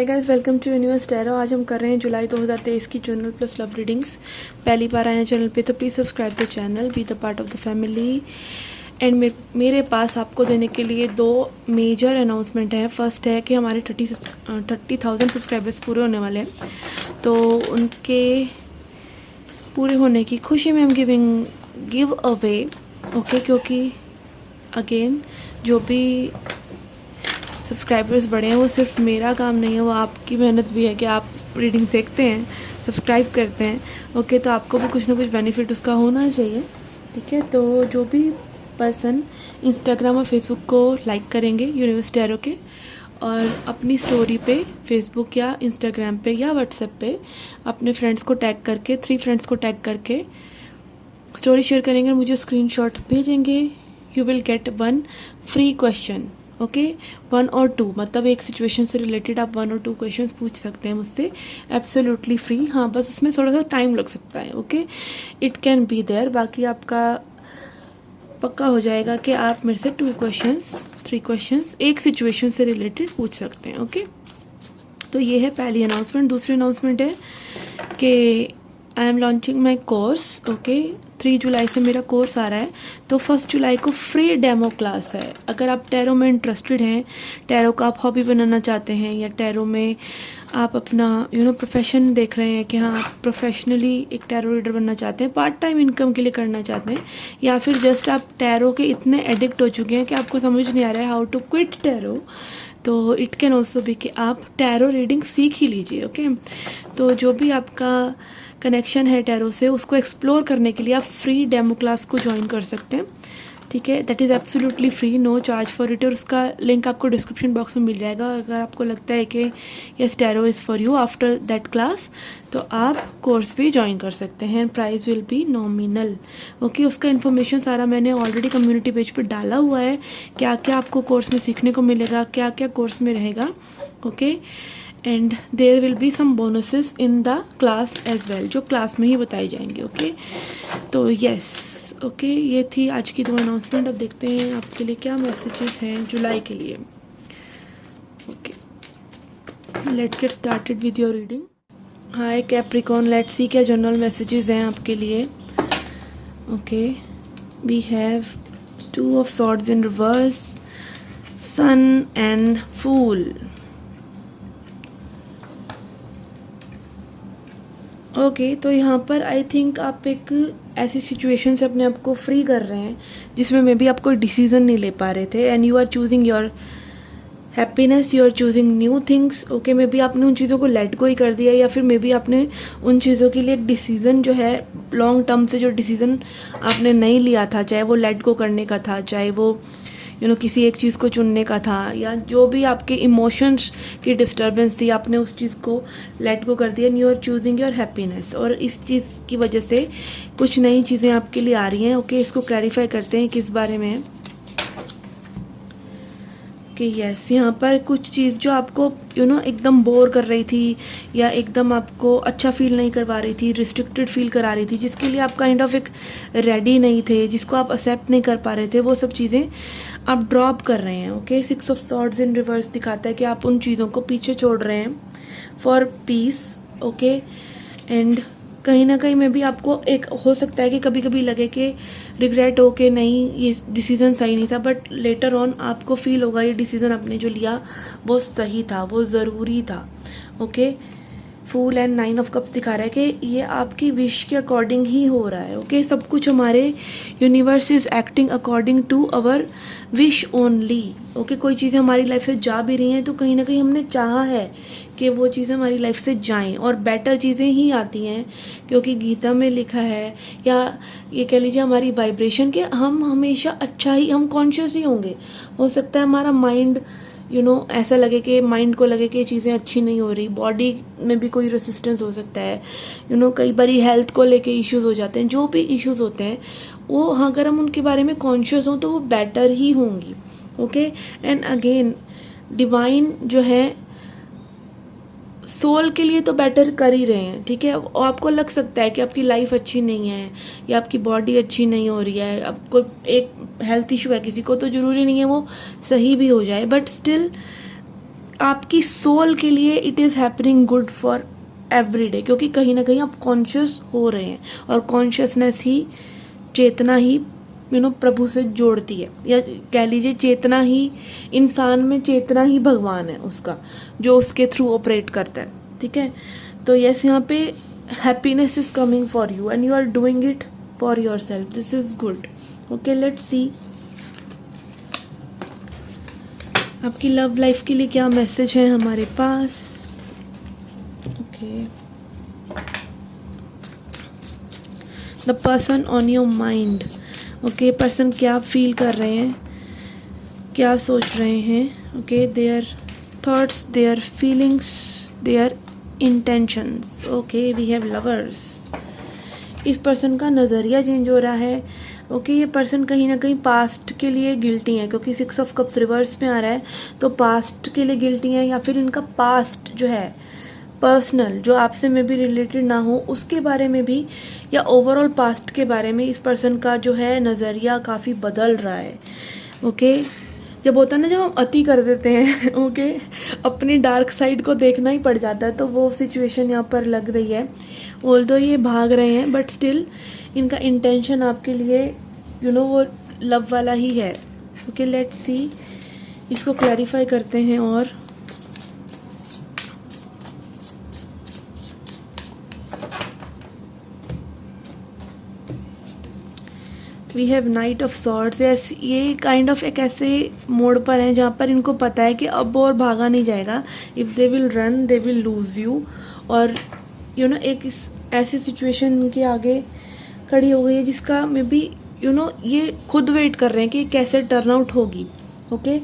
Hi guys, welcome to universe tarot. आज हम कर रहे हैं जुलाई 2023 की जर्नल प्लस लव रीडिंग्स। पहली बार आए हैं चैनल पे तो please subscribe the channel, be the part of the family. And मेरे पास आपको देने के लिए दो मेजर अनाउंसमेंट हैं। फर्स्ट है कि हमारे 30,000 सब्सक्राइबर्स पूरे होने वाले हैं, तो उनके पूरे होने की खुशी में हम गिव अवे ओके, क्योंकि अगेन जो भी सब्सक्राइबर्स बढ़े हैं वो सिर्फ मेरा काम नहीं है, वो आपकी मेहनत भी है कि आप रीडिंग देखते हैं, सब्सक्राइब करते हैं। ओके, तो आपको भी कुछ ना कुछ बेनिफिट उसका होना चाहिए। ठीक है, तो जो भी पर्सन इंस्टाग्राम और फेसबुक को लाइक करेंगे यूनिवर्स टैरो के, और अपनी स्टोरी पे फेसबुक या इंस्टाग्राम पे या व्हाट्सएप पे अपने फ्रेंड्स को टैग करके 3 फ्रेंड्स को टैग करके स्टोरी शेयर करेंगे और मुझे स्क्रीनशॉट भेजेंगे, you will get 1 free question. Okay, 1 और 2, मतलब एक सिचुएशन से रिलेटेड आप 1 और 2 क्वेश्चंस पूछ सकते हैं मुझसे, एब्सोल्युटली फ्री। हाँ, बस उसमें थोड़ा सा टाइम लग सकता है। Okay, it can be there, बाकी आपका पक्का हो जाएगा कि आप मेरे से 2 क्वेश्चंस 3 क्वेश्चंस एक सिचुएशन से रिलेटेड पूछ सकते हैं। ओके, तो ये है पहली अनाउंसमेंट। दूसरी अनाउंसमेंट है कि I am launching my course. Okay, 3 जुलाई से मेरा कोर्स आ रहा है, तो 1 जुलाई को फ्री डेमो क्लास है। अगर आप टैरो में इंटरेस्टेड हैं, टैरो का आप हॉबी बनाना चाहते हैं, या टैरो में आप अपना प्रोफेशन देख रहे हैं कि हाँ आप प्रोफेशनली एक टैरो रीडर बनना चाहते हैं, पार्ट टाइम इनकम के लिए करना चाहते हैं, या फिर जस्ट आप टैरो के इतने एडिक्ट हो चुके हैं कि आपको समझ नहीं आ रहा है हाउ टू क्विट टैरो, तो इट कैन ऑल्सो भी कि आप टैरो रीडिंग सीख ही लीजिए। ओके, तो जो भी आपका कनेक्शन है टैरो से, उसको एक्सप्लोर करने के लिए आप फ्री डेमो क्लास को ज्वाइन कर सकते हैं। ठीक है, that is absolutely free, no charge for it, और उसका लिंक आपको डिस्क्रिप्शन बॉक्स में मिल जाएगा। अगर आपको लगता है कि yes tarot is for you after that class, तो आप कोर्स भी ज्वाइन कर सकते हैं। Price will be nominal. Okay, उसका इन्फॉर्मेशन सारा मैंने ऑलरेडी कम्युनिटी पेज पर डाला हुआ है, क्या क्या आपको कोर्स में सीखने को मिलेगा, क्या क्या कोर्स में रहेगा। Okay, and there will be some bonuses in the class as well, जो क्लास में ही बताए जाएंगे। ओके, तो यस, ओके, ये थी आज की 2 अनाउंसमेंट। अब देखते हैं आपके लिए क्या मैसेजेस हैं जुलाई के लिए। Okay, let's get started with your reading. Hi Capricorn, let's see क्या जनरल मैसेजेस हैं आपके लिए। Okay, we have 2 of swords in reverse, sun and fool. Okay, तो यहाँ पर आई थिंक आप एक ऐसी सिचुएशन से अपने आप को फ्री कर रहे हैं जिसमें मे बी आप कोई डिसीजन नहीं ले पा रहे थे, and you are choosing your happiness, you are choosing new things. Okay, maybe आपने उन चीज़ों को लेट गो ही कर दिया, या फिर मे बी आपने उन चीज़ों के लिए एक डिसीज़न जो है लॉन्ग टर्म से जो डिसीज़न आपने नहीं लिया था, चाहे वो लेट गो करने का था, चाहे वो किसी एक चीज़ को चुनने का था, या जो भी आपके इमोशंस की डिस्टर्बेंस थी, आपने उस चीज़ को लेट गो कर दिया, and you are choosing your happiness. और इस चीज़ की वजह से कुछ नई चीज़ें आपके लिए आ रही हैं। ओके, इसको क्लैरिफाई करते हैं किस बारे में है कि यस, यहाँ पर कुछ चीज़ जो आपको एकदम बोर कर रही थी, या एकदम आपको अच्छा फील नहीं करवा रही थी, रिस्ट्रिक्टेड फील करा रही थी, जिसके लिए आप काइंड ऑफ एक रेडी नहीं थे, जिसको आप एक्सेप्ट नहीं कर पा रहे थे, वो सब चीज़ें आप ड्रॉप कर रहे हैं। Okay, 6 of swords in reverse दिखाता है कि आप उन चीज़ों को पीछे छोड़ रहे हैं फॉर पीस। ओके, एंड कहीं ना कहीं में भी आपको एक हो सकता है कि कभी कभी लगे कि रिग्रेट हो कि नहीं ये डिसीज़न सही नहीं था, बट लेटर ऑन आपको फील होगा ये डिसीज़न आपने जो लिया वो सही था, वो ज़रूरी था। Okay, fool and 9 of cups दिखा रहा है कि ये आपकी विश के अकॉर्डिंग ही हो रहा है। ओके, सब कुछ हमारे universe is acting according to our wish only. Okay, कोई चीज़ें हमारी लाइफ से जा भी रही हैं तो कहीं ना कहीं हमने चाहा है कि वो चीज़ें हमारी लाइफ से जाएं, और बेटर चीज़ें ही आती हैं, क्योंकि गीता में लिखा है, या ये कह लीजिए हमारी वाइब्रेशन के हम हमेशा अच्छा ही, हम कॉन्शियस ही होंगे। हो सकता है हमारा माइंड ऐसा लगे कि माइंड को लगे कि ये चीज़ें अच्छी नहीं हो रही, बॉडी में भी कोई रेसिस्टेंस हो सकता है, कई बार हेल्थ को लेके इश्यूज़ हो जाते हैं, जो भी इश्यूज़ होते हैं वो अगर हम उनके बारे में कॉन्शियस हों तो वो बेटर ही होंगी। ओके, एंड अगेन डिवाइन जो है सोल के लिए तो बेटर कर ही रहे हैं। ठीक है, और आपको लग सकता है कि आपकी लाइफ अच्छी नहीं है, या आपकी बॉडी अच्छी नहीं हो रही है, आपको एक हेल्थ इशू है किसी को, तो ज़रूरी नहीं है वो सही भी हो जाए, बट स्टिल आपकी सोल के लिए it is happening good for every day, क्योंकि कहीं ना कहीं आप कॉन्शियस हो रहे हैं, और कॉन्शियसनेस ही, चेतना ही प्रभु से जोड़ती है, या कह लीजिए चेतना ही, इंसान में चेतना ही भगवान है उसका, जो उसके थ्रू ऑपरेट करता है। ठीक है, तो यस, यहाँ पे happiness is coming for you and you are doing it for yourself, this is good. Okay, let's see आपकी लव लाइफ के लिए क्या मैसेज है हमारे पास। Okay, the person on your mind. Okay, person क्या फील कर रहे हैं, क्या सोच रहे हैं। Okay, their thoughts, their feelings, their intentions. Okay, we have lovers. इस पर्सन का नज़रिया चेंज हो रहा है। ओके, ये पर्सन कहीं ना कहीं पास्ट के लिए गिल्टी है, क्योंकि 6 ऑफ कप्स रिवर्स में आ रहा है, तो पास्ट के लिए गिल्टी है, या फिर इनका पास्ट जो है पर्सनल, जो आपसे में भी रिलेटेड ना हो, उसके बारे में भी, या ओवरऑल पास्ट के बारे में इस पर्सन का जो है नज़रिया काफ़ी बदल रहा है। ओके, जब होता है ना, जब हम अति कर देते हैं, ओके, अपनी डार्क साइड को देखना ही पड़ जाता है, तो वो सिचुएशन यहाँ पर लग रही है। ऑल्दो ये भाग रहे हैं, बट स्टिल इनका इंटेंशन आपके लिए वो लव वाला ही है। ओके, लेट्स सी, इसको क्लैरिफाई करते हैं। और we have knight of swords. ये काइंड ऑफ एक ऐसे मोड़ पर हैं जहाँ पर इनको पता है कि अब और भागा नहीं जाएगा। If they will run they will lose you. और एक ऐसी सिचुएशन के आगे खड़ी हो गई है जिसका मे बी ये खुद वेट कर रहे हैं कि कैसे टर्न आउट होगी। ओके,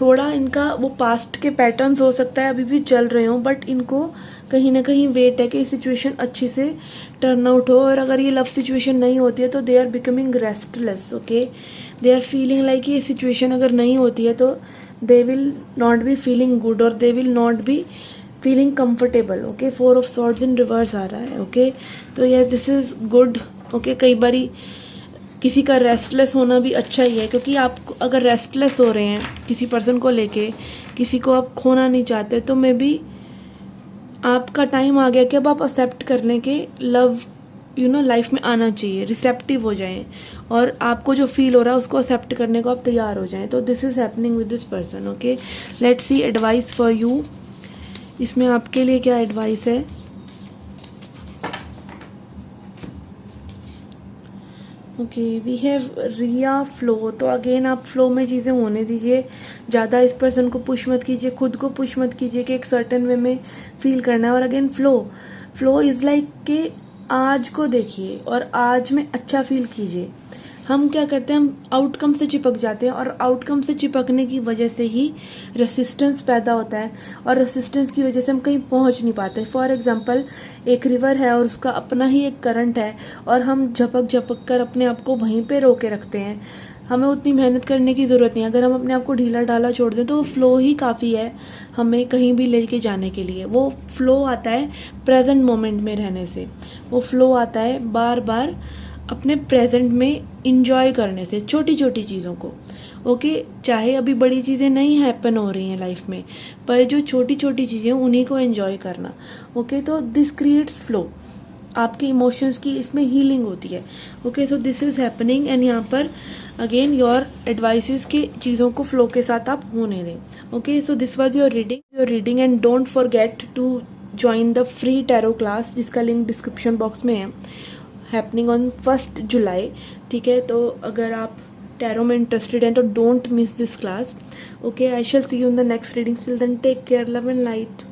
थोड़ा इनका वो पास्ट के पैटर्न्स हो सकता है अभी भी चल रहे हों, बट इनको कहीं ना कहीं वेट है कि सिचुएशन अच्छी से टर्न आउट हो। और अगर ये लव सिचुएशन नहीं होती है तो they are becoming restless. Okay, they are feeling like ये सिचुएशन अगर नहीं होती है तो they will not be feeling good, और they will not be feeling comfortable. Okay, 4 of swords in reverse आ रहा है। ओके, तो yes, this is good. Okay, कई बारी किसी का रेस्टलेस होना भी अच्छा ही है, क्योंकि आप अगर रेस्टलेस हो रहे हैं किसी पर्सन को लेके, किसी को आप खोना नहीं चाहते, तो मे बी आपका टाइम आ गया कि अब आप एक्सेप्ट कर लें कि लव लाइफ में आना चाहिए, रिसेप्टिव हो जाएं, और आपको जो फील हो रहा है उसको एक्सेप्ट करने को आप तैयार हो जाएं। तो this is happening with this person. Okay, let's see advice for you, इसमें आपके लिए क्या एडवाइस है। ओके, वी हैव रिया फ्लो। तो अगेन आप फ्लो में चीज़ें होने दीजिए, ज़्यादा इस पर्सन को पुश मत कीजिए, खुद को पुश मत कीजिए कि एक सर्टेन वे में फील करना है। और अगेन फ्लो इज़ लाइक कि आज को देखिए और आज में अच्छा फील कीजिए। हम क्या करते हैं, हम आउटकम से चिपक जाते हैं, और आउटकम से चिपकने की वजह से ही रेसिस्टेंस पैदा होता है, और रेसिस्टेंस की वजह से हम कहीं पहुंच नहीं पाते। फॉर एग्जांपल, एक रिवर है और उसका अपना ही एक करंट है, और हम झपक कर अपने आप को वहीं पे रोके रखते हैं। हमें उतनी मेहनत करने की ज़रूरत नहीं है। अगर हम अपने आप को ढीला ढाला छोड़ दें तो वो फ्लो ही काफ़ी है हमें कहीं भी लेके जाने के लिए। वो फ्लो आता है प्रेजेंट मोमेंट में रहने से, वो फ्लो आता है बार बार अपने प्रेजेंट में इंजॉय करने से, छोटी छोटी चीज़ों को। ओके, चाहे अभी बड़ी चीज़ें नहीं हैपन हो रही हैं लाइफ में, पर जो छोटी छोटी चीज़ें उन्हीं को एंजॉय करना। ओके, तो दिस क्रिएट्स फ्लो, आपके इमोशंस की इसमें हीलिंग होती है। Okay, so this is happening, and यहाँ पर अगेन योर एडवाइसेस की चीज़ों को फ्लो के साथ आप होने दें। Okay, so this was your reading and don't forget to join the free tarot class, जिसका लिंक डिस्क्रिप्शन बॉक्स में है, हैपनिंग ऑन 1 जुलाई। ठीक है, तो अगर आप टैरो में इंटरेस्टेड हैं तो don't miss this class. Okay, I shall see you in the next reading. Till then take care, love and light.